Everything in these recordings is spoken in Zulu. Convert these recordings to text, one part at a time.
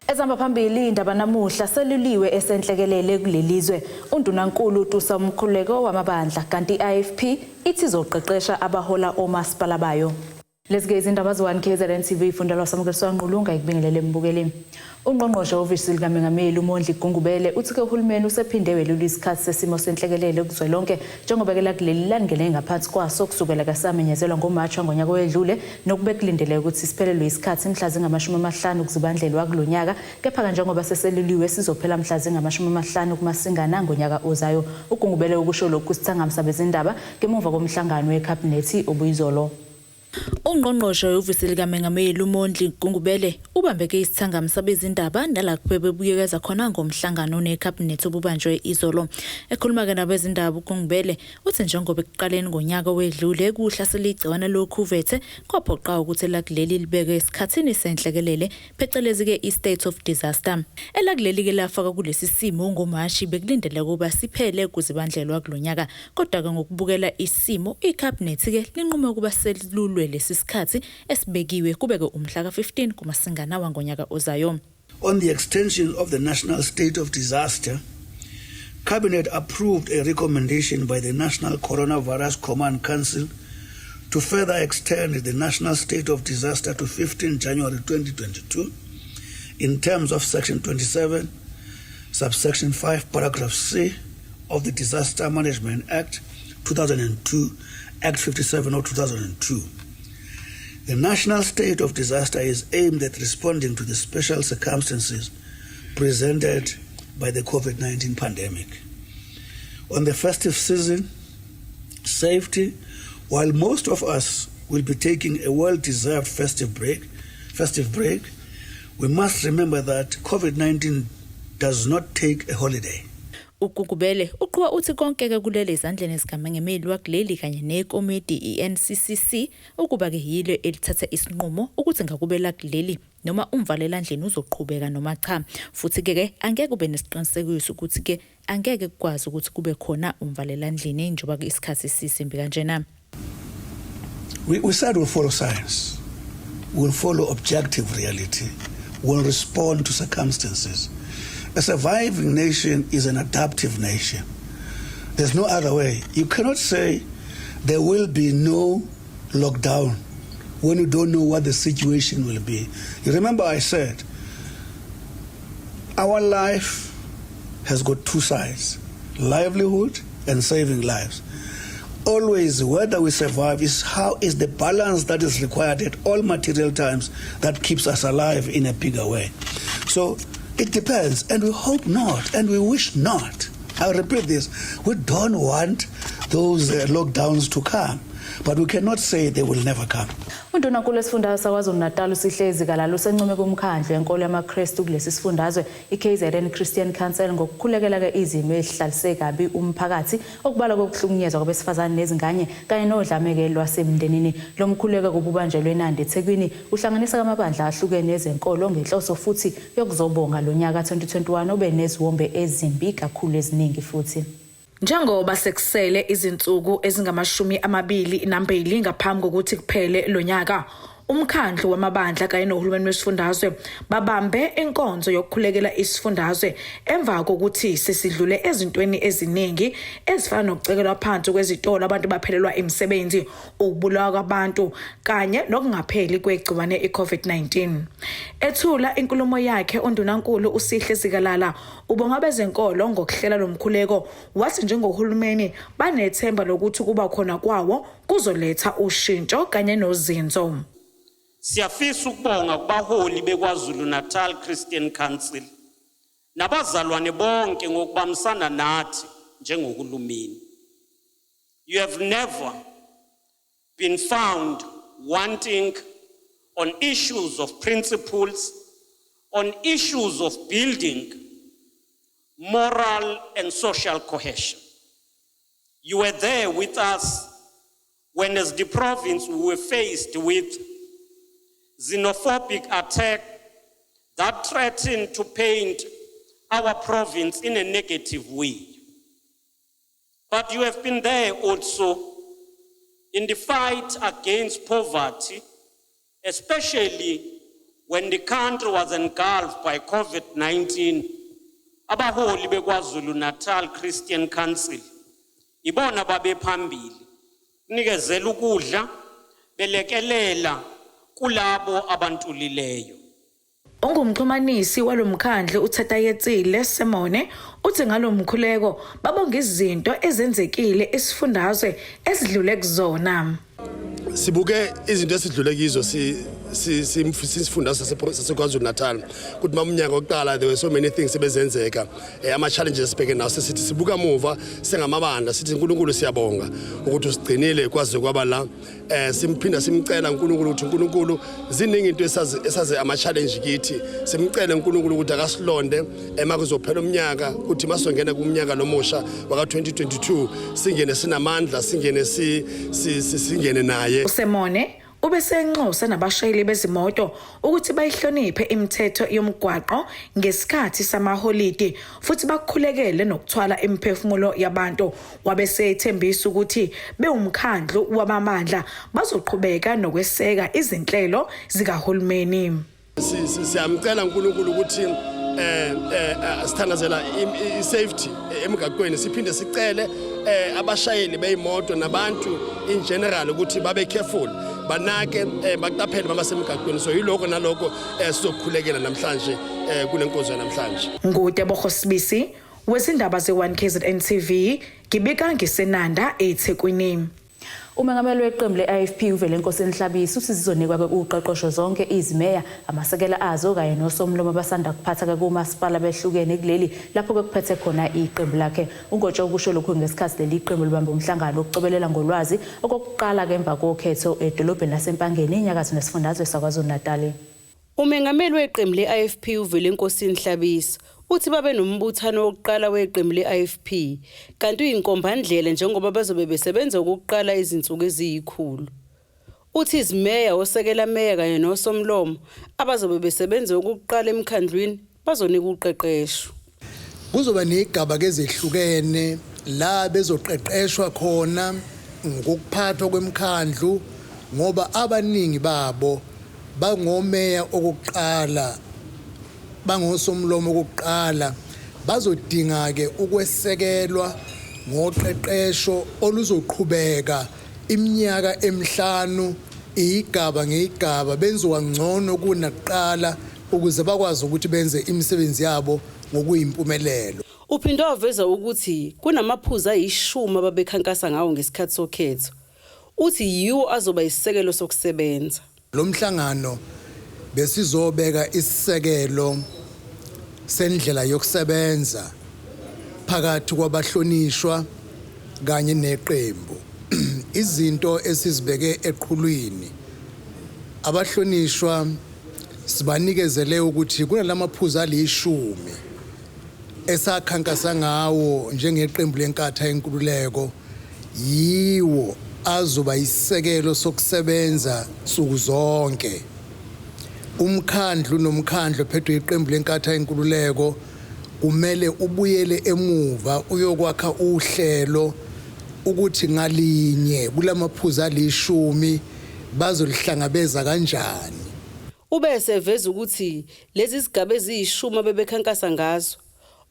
Ezihamba phambili indaba namuhla Seluliwe Esenhlekelele Kulelizwe Undanankulu Utusa Umkhuleko wamabandla kanti IFP ithi izoqeqesha abahola omasipala bayo. Lezi izindaba z1KZNTV ifundelwa samukiswa nqulunga ikubingelele mbukeli. Ungqongqoshe ofisi likaMengameli uMondli Gungubele uthi ke uhulumeni usephinde welula isikhathi sesimo senhlekelele kuzwelonke njengoba ke kuleli langene ngaphansi kwaso kusukela kasamenyezelwa ngoMarch ngonyaka owedlule nokubekulindele ukuthi siphelelwe isikhathi mhla zingama-50 kuzibandlelwa kulonyaka kepha njengoba seseluliwe sizophela mhla zingama-50 kuMasingana ngonyaka ozayo. uGungubele ukusho lokhu sithangamsa bezindaba ngemuva komhlangano weCabinet obuyizolo. Ungqongqoshe ofisi likaMengameli uMondli Gungubele ubambeke isithangamsa bezindaba nalapho bebuyekeza khona ngomhlangano neCabinet obubanjwe izolo. Ekhuluma ke nabezindaba uGungubele uthi njengoba ekuqaleni ngonyaka owedlule kuhlasela igciwane lokuvethe kwaphoqa ukuthi lakuleli libeke esikhathini senhlekelele phecelezi ke i-state of disaster. Elakuleli ke lafaka kulesi simo ngoMarch bekulindele kuba siphele kuzibandlelwa kulonyaka kodwa ke ngokubukela isimo iCabinet ke linqume ukuba selulwe lesi sikhathi esibekiwe kubeke umhla ka-15 kuMasingana wangonyaka ozayo. On the extension of the national state of disaster, Cabinet approved a recommendation by the National Coronavirus Command Council to further extend the national state of disaster to 15 January 2022 in terms of Section 27, subsection 5, paragraph C of the Disaster Management Act 2002, Act 57 of 2002. The national state of disaster is aimed at responding to the special circumstances presented by the COVID-19 pandemic. On the festive season, safety, while most of us will be taking a well-deserved festive break, we must remember that COVID-19 does not take a holiday. uGungubele uqhwa uthi konke ke kuleli izandleni zikaMengameli wakuleli kanye nekomiti iNCCC ukuba ke yilo elithatha isinqumo ukuthi ngakubela kuleli noma umvalelandlini uzoqhubeka noma cha futhi ke angeke kube nesiqinisekiso ukuthi ke angeke kukwazi ukuthi kube khona umvalelandlini njengoba ke isikhathi sisimbi kanjena. We said we'll follow science, we'll follow objective reality, we'll respond to circumstances. A surviving nation is an adaptive nation. There's no other way. You cannot say there will be no lockdown when you don't know what the situation will be. You remember I said, our life has got two sides, livelihood and saving lives. Always, whether we survive is the balance that is required at all material times that keeps us alive in a bigger way. So, it depends, and we hope not, and we wish not. I repeat this, we don't want those lockdowns to come, but we cannot say they will never come. Undanankulu esifundazwe saKwaZulu-Natal usihlezi kalalo sencome kumkhandlu enkolo yamaKristu kulesi sifundazwe i-KZN Christian Council ngokukhulekela ke izimo ezihlalise kabi umphakathi okubala kokuhlukunyezwa kwabesifazane nezingane kanye nodlameke lwasemndenini. Lo mkhuleko kububanjelwe eNandi eThekwini uhlanganisa amabandla ahlukene ezenkolo ngenhloso futhi yokuzobonga lonyaka 2021 obe neziwombe ezimbi kakhulu eziningi futhi. Njengoba sekusele izinsuku ezingama-22 ngaphambi kokuthi kuphele lonyaka, umkhandlu wamabandla kanye nohulumeni wesifundazwe babambe inkonzo yokukhulekela isifundazwe emva kokuthi sesidlule ezintweni eziningi ezifana nokucekelwa phansi kwezitolo abantu baphelelwa imisebenzi, ukubulawa kwabantu kanye nokungapheli kwegciwane i-COVID-19. Ethula inkulumo yakhe Undanankulu uSihlezikalala ubonga bezenkolo ngokuhlela lo mkhuleko wathi njengohulumeni banethemba lokuthi kuba khona kwawo kuzoletha ushintsho kanye nozinzo. Siyafisa ukubonga kubaholi beKwaZulu Natal Christian Council nabazalwane bonke ngokubambisana nathi njengohulumeni. You have never been found wanting on issues of principles, on issues of building moral and social cohesion. You were there with us when as the province we were faced with xenophobic attack that threatened to paint our province in a negative way. But you have been there also in the fight against poverty, especially when the country was engulfed by COVID-19, abaholi beKwaZulu Natal Christian Council, ibona babe phambili, nikezela ukudla, belekelela kulabo abantulileyo. Ongumxhumanisi walomkhandlu uThatayetsile Semone uthi ngalomkhuleko babonga izinto ezenzekile esifundazwe esidlule kuzona. Sibuke izinto esidlule kizo sifundazwe saseKwaZulu Natal kuthi umnyaka oqala there were so many things ebezenzeka ama challenges sibhekene nawo sithi sibuka muva sengamabandla sithi uNkulunkulu siyabonga ukuthi usigcinile kwaze kwaba la simphinda simcela uNkulunkulu ukuthi uNkulunkulu ziningi into esaze ama challenge kithi simcela uNkulunkulu ukuthi akasilonde emakuzophela umnyaka ukuthi masongena kumnyaka lomusha waka 2022 singene sinamandla singene naye. Semone ubesenxusa nabashayeli bezimoto ukuthi bayihloniphe imithetho yomgwaqo ngesikhathi samaholidi futhi bakukhulekele nokuthwala imiphefumulo yabantu. Wabesethembisa ukuthi bewumkhandlu wamamandla bazoqhubeka nokweseka izinhlelo zikahulumeni. Siyamcela uNkulunkulu ukuthi sithandazela i-safety emgaqweni siphinde sicele abashayeli beyimoto nabantu in general ukuthi babe careful banake baqaphele babasemgaqweni so yiloko naloko sizokhulekela namhlanje kulenkonzo yanamhlanje. Ngutebogo Sibisi wezindaba ze1KZNTV ngibika ngesenanda eThekwini. Umengameli weqembu le-IFP uVelenko Esenhlekelele uthi zizonikwa uqeqesho zonke izimeya amasekela azo kanye nosomlomo abasanda kuphatha kumasipala behlukene kuleli lapho kuphethe khona iqembu lakhe. Ungotsho ukusho lokhu ngesikhathi leli iqembu libamba umhlangano wokucobelela ngolwazi okokuqala ngemva kokhetho edolobheni laseMpangeni inyakatho nesifundazwe saKwaZulu Natal. Umengameli weqembu le-IFP uVelenko Esenhlekelele uthi babe nombuthano wokuqala weqembu le-IFP kanti uyinkombandlela njengoba bazobe besebenza ukuqala izinsuku eziyikhulu. Uthi izimeya osekela meya kanye nosomlomo abazobe besebenza ukuqala emkhandlwini bazonika uqeqesho. Kuzoba negaba kezehlukene la bezoqeqeshwa khona ngokuphathwa kwemkhandlu ngoba abaningi babo bangomeya okuqala bangosomlomo okuqala bazodinga ke ukwesekelwa ngoqeqesho oluzoqhubeka iminyaka emihlanu igaba ngegaba benziwa ngcono kunaqala ukuze bakwazi ukuthi benze imisebenzi yabo ngokuyimpumelelo. Uphinde waveza ukuthi kunamaphuzu ayishumi ababekhankasa ngawo ngesikhathi sokhetho. Uthi yiwo azoba isisekelo sokusebenza. Lo mhlangano besizobeka isisekelo sendlela yokusebenza phakathi kwabahlonishwa kanye neqembu. Izinto esizibeke eqhulwini abahlonishwa sibanikezele ukuthi kunalamaphuzu ali10 esakhankasa ngawo njengeqembu lenkatha yenkululeko yiwo azoba isisekelo sokusebenza nsuku zonke. Umkhandlu nomkhandlu phethwe iqembu lenkatha yenkululeko kumele ubuyele emuva uyokwakha uhlelo ukuthi ngalinye kulamaphuzu ali10 bazolihlangabeza kanjani. Ubese veza ukuthi lezi zigaba eziyishumi abebekhankasa ngazo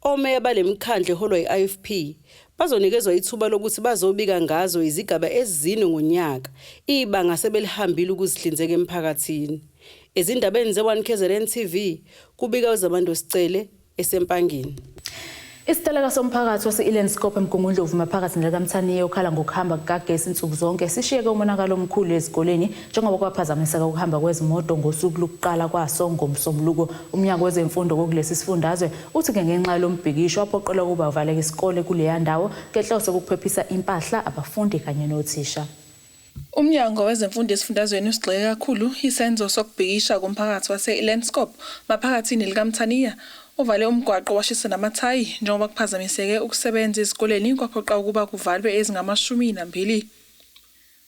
omeya balemkhandle eholwa i-IFP bazonikezwa ithuba lokuthi bazobika ngazo izigaba ezine ngonyaka ibanga sebelihambile ukuzihlinzeka emphakathini. Ezindabeni ze1KZNTV kubika uZamando Sicele eseMpangeni. Isiteleka somphakathi wase-Esenhlekelele emgungundlovu maphakathi nelakamthaniye okhala ngokuhamba kukagesi insuku zonke sishiyeke umonakalo omkhulu ezikoleni njengoba kwaphazamiseka ukuhamba kwezimoto ngosuku lokuqala kwaso ngomsombuluko. Umnyango wezemfundo kulesi sifundazwe uthi ngenxa lombhikisho waphoqelwa ukuba uvaleke isikole kuleya ndawo ngenhloso ukuphephisa impahla abafundi kanye nothisha. Umnyango wezemfundo esifundazweni usigxeke kakhulu isenzo sokubhikisha komphakathi wase-Esenhlekelele maphakathini likaMthaniya uvale umgwaqo washisa namathayi njengoba kuphazamiseke ukusebenza ezikoleni kwaphoqa ukuba kuvalwe ezingama12.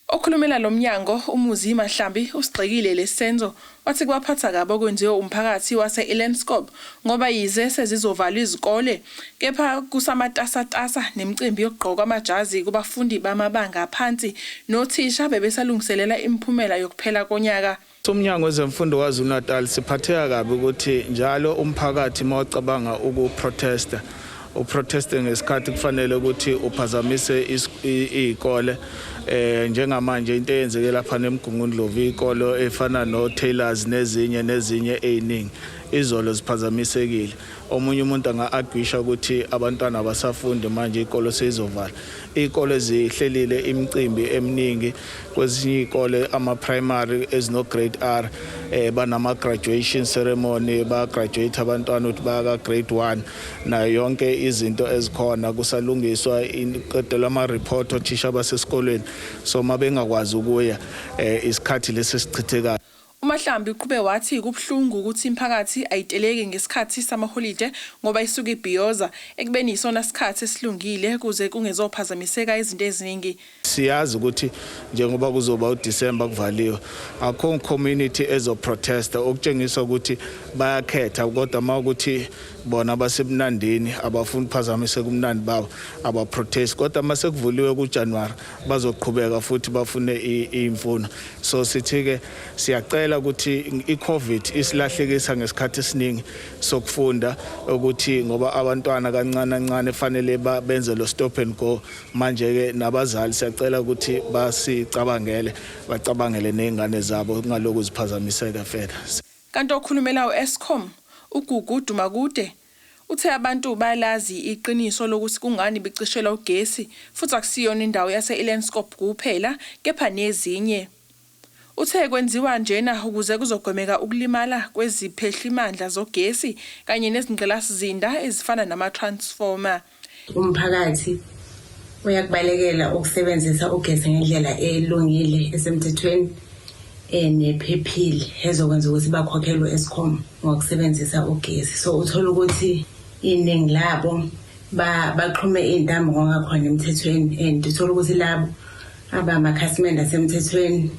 Okhulumela lo mnyango umuzi Mahlambi usigxekile lesenzo wathi kwaphatha kabi okwenziwe umphakathi wase-Esenhlekelele ngoba yize sezizovalwa izikole kepha kusamatasa nemicimbi yokugqoka amajazi kubafundi bamabanga aphansi nothisha bebesalungiselela imiphumela yokuphela konyaka. Umnyango wezemfundo KwaZulu-Natal siphatheka kabi ukuthi njalo umphakathi mawucabanga ukuprotesta uproteste ngesikhathi kufanele ukuthi uphazamise izikole njengamanje into eyenzeke lapha eMgungundlovu izikolo efana no Tailors nezinye eziningi izolo ziphazamisekile. Omunye umuntu anga-agwisha ukuthi abantwana abasafundi manje izikolo sezizovala. Izikole zihlelile imicimbi eminingi kwezinye izikole ama-primary ezino grade R banama graduation ceremony ba-graduate abantwana ukuthi baka grade 1 nayo yonke izinto ezikhona kusalungiswa iqedelwa ama-report othisha basesikolweni so mabengakwazi ukuya isikhathi lesisichithekayo. Umahlambi uqhube wathi kubhlungu ukuthi imphakathi ayiteleke ngesikhathi samaholide ngoba isuke ibhiyoza ekubeni isona sikhathi esilungile kuze kungezophazamiseka izinto eziningi. Siyazi ukuthi njengoba kuzoba uDisemba kuvaliwe akho community ezoprotesta okutshengisa ukuthi bayakhetha kodwa mawukuthi bona basebunandini abafuni ukuphazamise kumnandi babo abaprotest kodwa mase kuvuliwe kuJanuary bazoqhubeka futhi bafune imfuno. So sithi ke siyacela ukuthi iCovid isilahlekisa ngesikhathi esiningi sokufunda ukuthi ngoba abantwana kancane fanele benze lo stop and go manje ke nabazali siyacela ukuthi basicabangele bacabangele nezingane zabo ngaloku ziphazamiseka fela. Kanti okhulumela uEskom uGugu Dumakude uthe abantu bayalazi iqiniso lokuthi kungani becishelwa ugesi futhi akusiyona indawo yase-Esenhlekelele kuphela kepha nezinye. Uthe kwenziwa njena ukuze kuzogwemeka ukulimala kweziphehlimandla zogesi kanye nezingqalasizinda ezifana nama-transformer. Umphakathi uyakubalekela ukusebenzisa ugesi ngendlela elungile esemthethweni nephephile ezokwenza ukuthi bakhokhelwe Eskom ngokusebenzisa ugesi. So uthola ukuthi iningi labo baqhume izintambo ngokungakhona emthethweni and uthola ukuthi labo abamakhasimende asemthethweni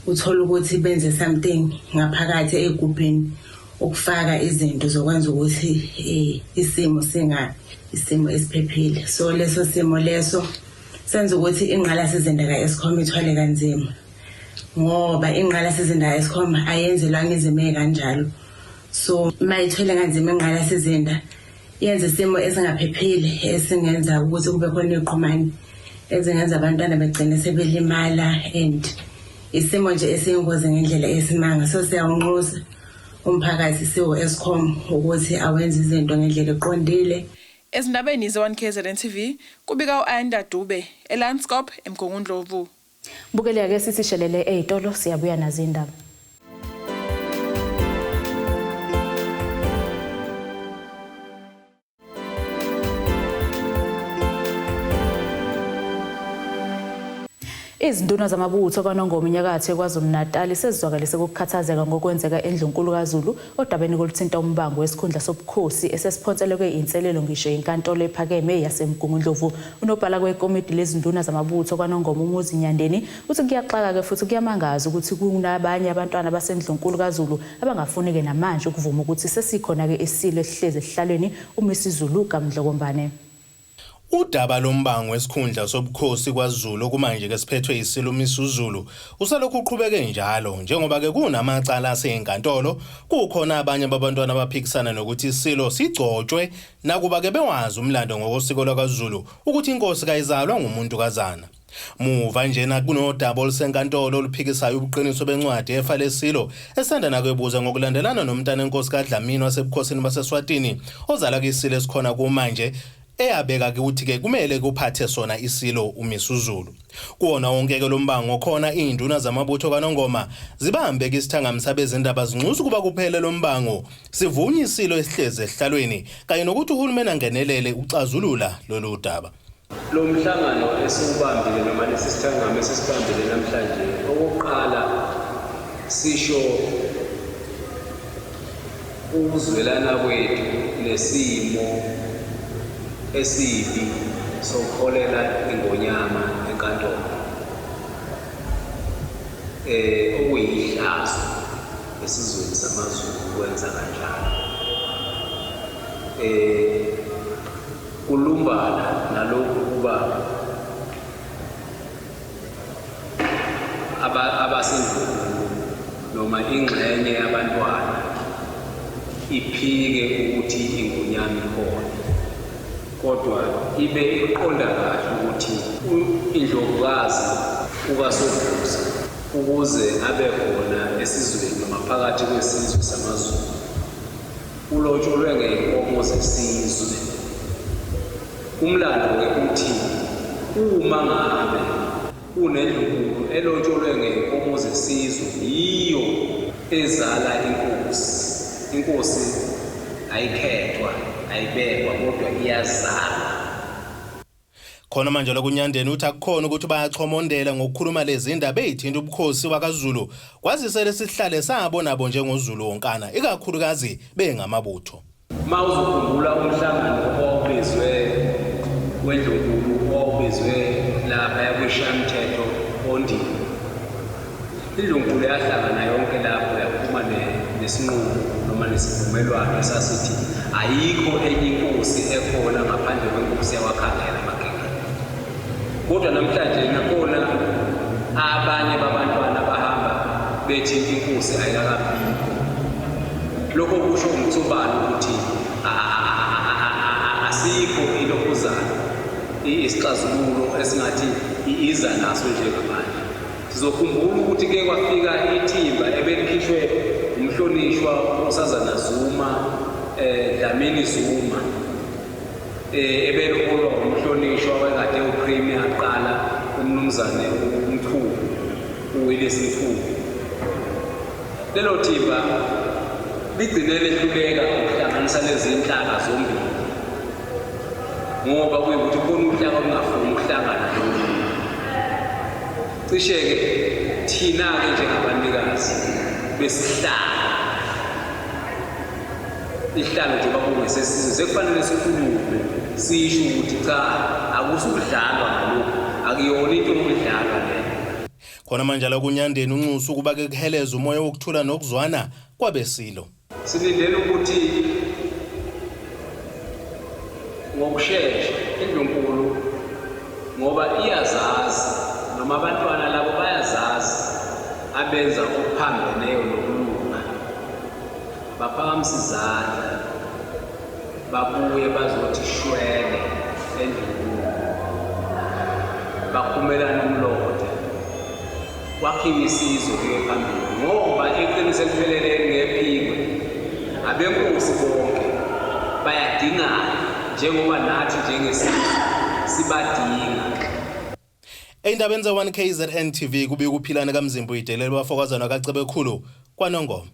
uthola ukuthi benze something ngaphakathi egubhini ukufaka izinto zokwenza ukuthi isimo isimo esiphephile. So leso simo leso senza ukuthi ingqalasizinda kaEskom ithwale kanzima ngoba ingqalasizinda kaEskom ayenzelwanga izimo ekanjalo. So mayithwele kanzima ingqalasizinda yenza isimo esingaphephile esingenza ukuthi kube khona iqhumane ezingenza abantwana begcine sebelimala and isimo nje esiyingozi ngendlela esimanga. So siyawunxusa umphakathi siwo Eskom ukuthi awenze izinto ngendlela eqondile. Ezindabeni ze1KZNTV kubika uAnda Dube eLandskop eMgungundlovu. Bukeleka ke sisishelele ezitolo siyabuya nazo indaba. Izinduna zamabutho kaNongoma inyakatho eKwaZulu-Natal sezizwakalise ukukhathazeka ngokwenzeka eNdlunkulu kaZulu odabeni koluthinta umbango wesikhundla sobukhosi esesiphonselwe inselelo ngisho inkantolo ephakeme yaseMgungundlovu. Unobhala kwekomiti lezinduna zamabutho kaNongoma umuzi Nyandeni uthi kuyaxaka ke futhi kuyamangaza ukuthi kunabanye abantwana baseNdlunkulu kaZulu abangafuni ke namanje ukuvuma ukuthi sesikhona ke isilo esihleze ehlalweni uMisizulu kaMdlokombane. Udaba lombango wesikhundla sobukhosi kwaZulu kumanje ke siphethwe isilo uMisuzulu usalokhu uqhubeke njalo njengoba ke kunamacala asenkantolo kukhona abanye babantwana abaphikisana nokuthi isilo sigcotshwe nakuba ke bewazi umlando ngokosiko lwaKwaZulu ukuthi inkosi kayizalwa ngumuntu kazana. Muva njena kunodaba olusenkantolo oluphikisayo ubuqiniso bencwadi efa lesilo esanda nakwebuza ngokulandelana nomntana enkosi kaDlamini wasebukhosini baseSwatini ozala kwisilo esikhona kumanje eyabeka ukuthi ke kumele kuphathe sona isilo uMisuzulu. Kuona wonke ke lombango khona induna zamabutho kaNongoma zibambe ke isithangamisa bezindaba zinxusa kuba kuphele lombango sivunye isilo esihleze ehlalweni kanye nokuthi uhulumeni angenelele ucazulula lolu daba. Lo mhlangano esiubambile noma lesisithangame sesibambile namhlanje okokuqala sisho ukuzwelana kwethu nesimo esibi sokholela ingonyama enkantolo. okuyihlazo esizweni samaZulu kwenza kanjalo. Kulumbana nalokhu kuba abasendlini noma ingxenye yabantwana iphike ukuthi ingunyama ikhona, kodwa ibe iqonda kahle ukuthi indlovukazi ukaSodusa ukuze abe khona esizweni noma phakathi kwesizwe samaZulu ulotsholwe ngeenkomo zesizwe. Umlando-ke uthi uma ngabe unendlunkulu elotsholwe ngeenkomo zesizwe yiyo ezala inkosi. Inkosi ayikhethwa, ayibekwa, kodwa iyazala. Khona manje lokunyandeni uthi akukhona ukuthi bayachomondela ngokukhuluma lezi indaba ezithinta ubukhosi wakwaZulu kwazise lesihlale sabo nabo njengoZulu wonkana ikakhulukazi bengamabutho. Mawuzukhumbula umhlangano owawubizwe wendlunkulu owawubizwe lapha yakweshamthetho ondini. Indlunkulu yahlangana yonke lapho yaphuma nesinqumo noma nesivumelwano esasithi ayikho enye inkosi ekhona ngaphandle kwenkosi yawakhangela amagenge. Kodwa namhlanje nakhona abanye babantwana bahamba bethi inkosi ayikakabikho. Lokho kusho umthobalo ukuthi asikho ilokuzana isixazululo esingathi iza naso njengamanje. Sizokhumbula ukuthi ke kwafika ithimba ebelikhishwe umhlonishwa uSazana Zuma, Dlamini Zuma, ebeliholwa umhlonishwa wekade uPremier aqala umnumzane umkhulu uWillis Mkhulu. Lelo thimba ligcine lehluleka ukuhlanganisa lezi inhlaka zombili ngoba kuyikuthi khona uhlaka ongafuni ukuhlangana nomnye. Cishe-ke thina-ke njengabanikazi besihlalo ihlalo njengoba kungesesizwe sekufanele sikhulume sisho ukuthi cha akusudlalwa ngalokhu, akuyona into yokudlalwa leyo. Khona manje lokunyandeni unxusa ukuba ke kuheleza umoya wokuthula nokuzwana kwabesilo. Silindele ukuthi ngokushesha indlunkulu ngoba iyazazi noma abantwana labo bayazazi abenza okuphambeneyo nokulunga, baphakamisa izandla babuye bazothi shwele endlunkulu baphumelana umlotha wakhiwe isizwe kuye phambili ngoba eqinisweni elipheleleyo ngephiko abenkosi bonke bayadingana njengoba nathi njengesizwe sibadinga. Endabeni za1KZNTV kubika ukuphilana kaMzimba idelelwa abafokazana kaCebekhulu kwaNongoma.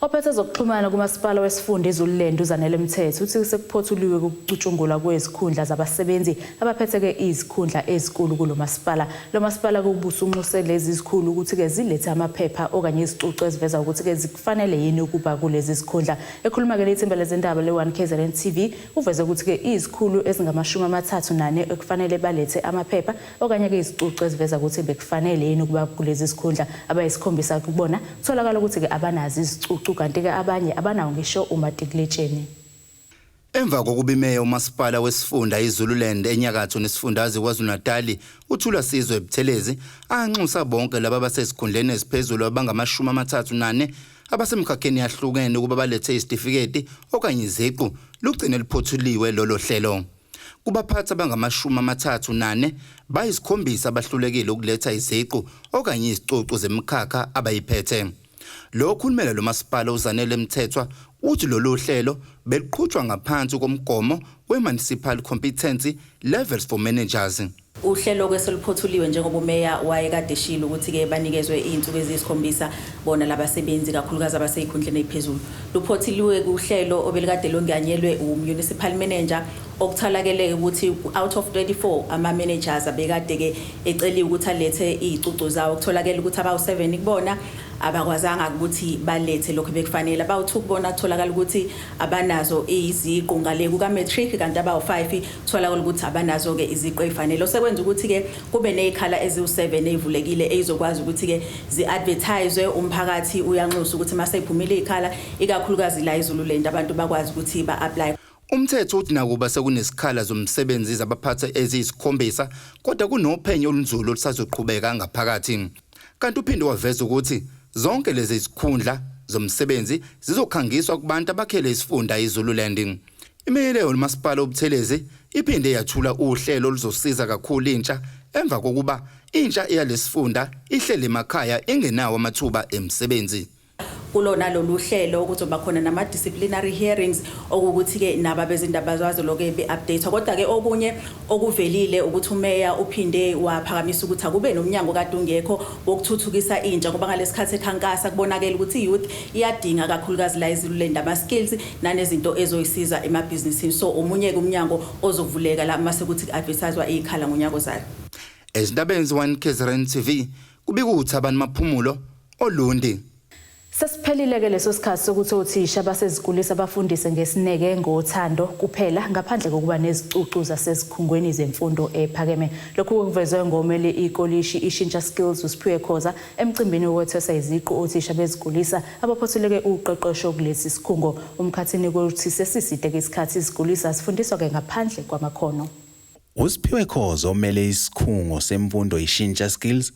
Ophethe zokuxhumana kumasipala wesifunda iZululand uZanele Mthetho uthi sekuphothulwe ukucutshungulwa kwezikhundla zabasebenzi abaphetheke izikhundla ezikulu kulomasipala. Lo masipala kubusa umnxuse lezi zikhulu ukuthi ke zilethe amaphepha okanye izicucu eziveza ukuthi ke zikufanele yini ukuba kulezi zikhundla. Ekhuluma ke lethimba lezindaba le1KZNTV uveze ukuthi ke izikhulu ezingama34 ekufanele balethe amaphepha okanye ke izicucu eziveza ukuthi bekufanele yini ukuba kulezi zikhundla abayisikhombisa kubona tholakala ukuthi ke abanazi izicucu kanti ke abanye abanawo ngisho umatikuletsheni. Emva kokuba imeya umasipala wesifunda iZululand enyakatho nesifundazwe kwaZulu-Natal uThula Sizwe Buthelezi anxusa bonke laba abasesikhundleni esiphezulu abangama34 abasemkhakheni yahlukene ukuba balethe isitifiketi okanye iziqu lugcine liphothuliwe lolo hlelo. Kubaphatha abangama34 bayisikhombisa abahlulekile ukuletha iziqu okanye izicucu zemkhakha abayiphethe. Lokhu ulumela lo masipala uZanele Mthetho uthi lolu hlelo beliqhutshwa ngaphansi komgomo we-Municipal Competency Levels for Managers. Uhlelo kweseliphothulwe njengoba umeya wayekade eshilo ukuthi ke banikezwe izinsuku ezisikhombisa bona labasebenzi kakhulukazi abaseyikhundleni eziphezulu. Luphothuliwe kuhlelo obelikade longanyelwe uMunicipal Manager okuthalakele ukuthi out of 24 ama managers abekade ke eceliwe ukuthi alethe izicucu zawo kutholakele ukuthi abawu7 kubona abakwazanga ukuthi balethe lokho bekufanele abawu2 kubona kutholakala ukuthi abanazo iziqu ngale kuka matric kanti abawu5 kutholakala ukuthi abanazo ke iziqu ezifanele osekwenza ukuthi ke kube nezikhala eziwu7 ezivulekile ezokwazi ukuthi ke zi-advertise umphakathi uyanxusa ukuthi maseyiphumile izikhala ikakhulukazi la eZululand abantu bakwazi ukuthi ba-apply. Umthetho uthi nakuba sekunesikhala zomsebenzi zabaphatha eziyisikhombisa kodwa kunophenyo olunzulu olusazoqhubeka ngaphakathi. Kanti uphinde waveza ukuthi zonke lezi izikhundla zomsebenzi zizokhangiswa kubantu abakhele isifunda iZululand. Imeyeleyo uMasipala uButhelezi iphinde yathula uhlelo oluzosiza kakhulu intsha emva kokuba intsha eyalesifunda ihlele emakhaya engenawo amathuba emsebenzi. Kulona lolu hlelo kuzoba khona nama disciplinary hearings okuthi ke naba bezindaba zazo lokho be-update kodwa ke okunye okuvelile ukuthi umeya uphinde waphakamisa ukuthi akube nomnyango kade ungekho wokuthuthukisa intsha ngoba ngalesikhathi ekhankasa kubonakala ukuthi youth iyadinga kakhulukazi la eZululand ama skills nanezinto ezoyisiza emabhizinisini so omunye ke umnyango ozovuleka la mase ukuthi advertisewa izikhala ngonyaka zayo. Ezindabeni 1KZNTV kubika ukuthi abantu maphumulo olundi. Sesiphelile ke leso sikhathi sokuthi othisha basezikulisa abafundise ngesineke ngothando kuphela ngaphandle kokuba nezicucu zasesikhungweni zemfundo ephakeme. Lokhu kuvezwe ngomele ikolishi ishintsha skills uSiphiwe Khoza emcimbini wokwethesa iziqu othisha bezikulisa abaphothuleke uqeqesho kulesi sikhungo. Umkhathini kokuthi sesiside ke isikhathi izikulisa sifundiswa ke ngaphandle kwamakhono. uSiphiwe Khoza omele isikhungo semfundo ishintsha skills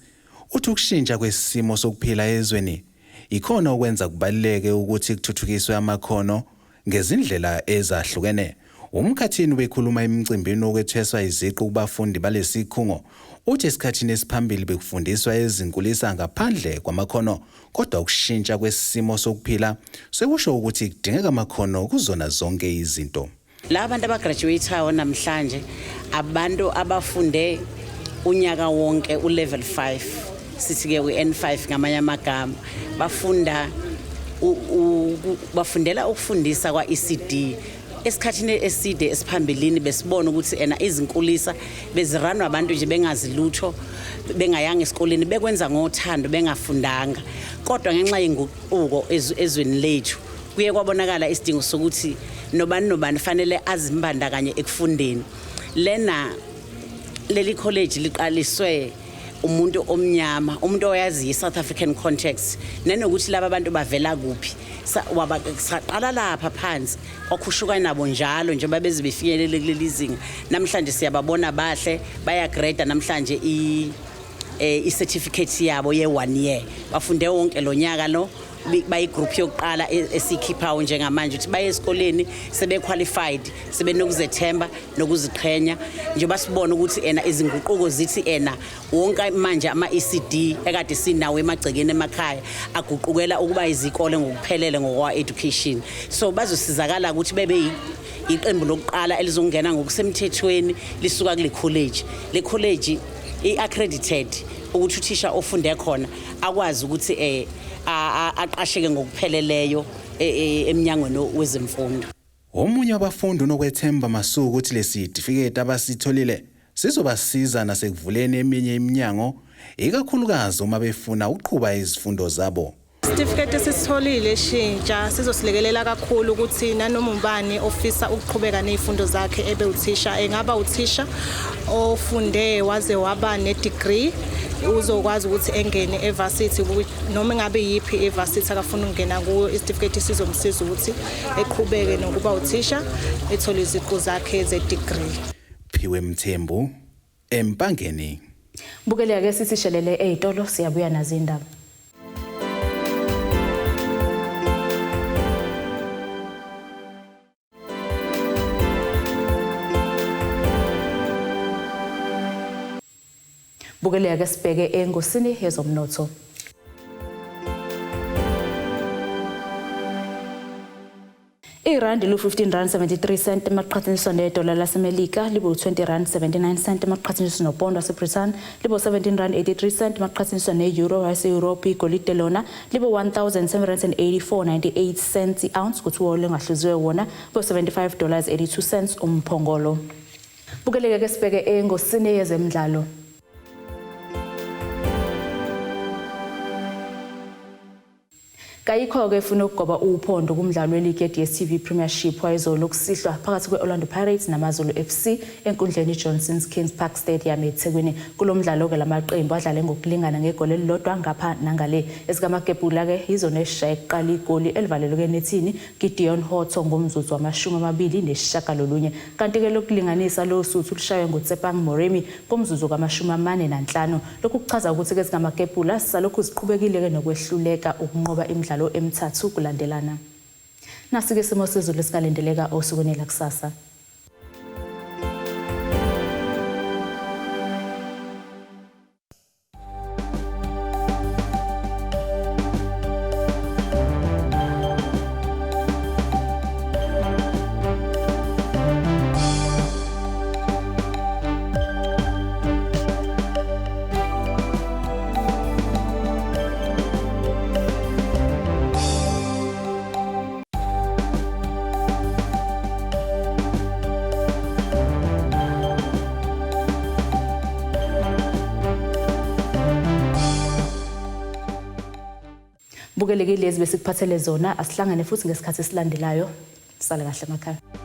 uthi ukushintsha kwesimo sokuphila ezweni ikhona okwenza kubaleke ukuthi kuthuthukiswe amakhono ngezindlela ezahlukene. Umkhathini bekhuluma emcimbini wokwetheswa iziqu kubafundi balesikhungo uthi esikhathini esiphambili bekufundiswa ezinkulisa ngaphandle kwamakhono kodwa ukushintsha kwesimo sokuphila sekusho ukuthi kudingeka amakhono kuzona zonke izinto. La bantu abagraduate namhlanje abantu abafunde unyaka wonke ulevel 5 sithi ke uN5 ngamanye amagama bafundela ukufundisa kwa ECD esikhathini eside esiphambilini besibona ukuthi izinkulisa beziranwa abantu nje bengazilutho bengayanga esikoleni bekwenza ngothando bengafundanga kodwa ngenxa yenguquko ezweni lethu kuye kwabonakala isidingo sokuthi nobani fanele azimbandakanye ekufundeni. Leli college liqaliswe umuntu omnyama umuntu oyazi iSouth African context nenokuthi laba bantu bavela kuphi saqala lapha phansi okhushuka nabo njalo njengoba bezibefinyelele kuleli zinga namhlanje siyababona bahle bayagrade namhlanje i-certificate yabo ye1 year bafunde wonke lo nyaka lo bayi group yokuqala esikhiphayo njengamanje ukuthi baye esikoleni sebe qualified sebe nokuzethemba nokuziqhenya njengoba sibona ukuthi izinguquko zithi wonke manje ama ECD ekade sinawo emagcekeni emakhaya aguqukela ukuba izikole ngokuphelele ngokwa education so bazosizakala ukuthi bebe iqembu lokuqala elizongena ngokusemthethweni lisuka kule college. Le college i-accredited ukuthi uthisha ofunde khona akwazi ukuthi aqasheke ngokupheleleyo eminyangweni wezemfundo. Omunye wabafundi unokwethemba masuku ukuthi lesitifiketi abasitholile sizobasiza nasekuvuleni eminye iminyango ikakhulukazi uma befuna ukuqhubeka izifundo zabo. Certificate esitholile shintsha sizosilekelela kakhulu ukuthi nanoma ubani ofisa ukuqhubeka nezifundo zakhe ebe uthisha engaba uthisha ofunde waze waba ne-degree uzokwazi ukuthi engene evarsity noma ngabe yipi evarsity akafuna ukungena kuyo isitifiketi sizomsiza ukuthi eqhubeke nokuba uthisha ethole iziqu zakhe ze-degree. Phiwe Mthembu eMpangeni. Bukeleka ke sisishelele ezitolo siyabuya nazo indaba. Bukeleka sibheke engosini yezomnotho. Irandi lu-15.73 emaqhathaniswa nedola laseMelika libo R20.79 emaqhathaniswa nopondo waseBritain libo R17.83 emaqhathaniswa ne-euro yase-Europe igolide lona libo $1,784.98 i-ounce kuthi wona ngahluziwe wona bo $75.82 umphongolo. Bukeleka ke sibheke engosini yezemidlalo. Kayikho-ke efuna ukugoba uphondo kumdlalo weligi ye-DStv Premiership wayizolo kusihlwa phakathi kwe-Orlando Pirates namaZulu FC enkundleni Johnson's Kings Park Stadium eThekwini. Kulo mdlalo-ke lamaqembu adlale ngokulingana ngegoli elilodwa ngapha nangale. EzikaMagebhula-ke yizona ezishaye kuqala igoli elivalelwe nethini Gideon Hotho ngomzuzu wama-29, kanti-ke lokulinganisa lo suthu lushaywe nguTsepang Moremi ngomzuzu wama-45. Lokhu kuchaza ukuthi-ke ezikaMagebhula salokhu ziqhubekile-ke nokwehluleka ukunqoba imidlalo emithathu kulandelana. Nasi-ke isimo sezulu esingalindeleka osukwini lakusasa. Bukelekile lezi besikuphathele zona, asihlangane futhi ngesikhathi esilandelayo. Sale kahle emakhaya.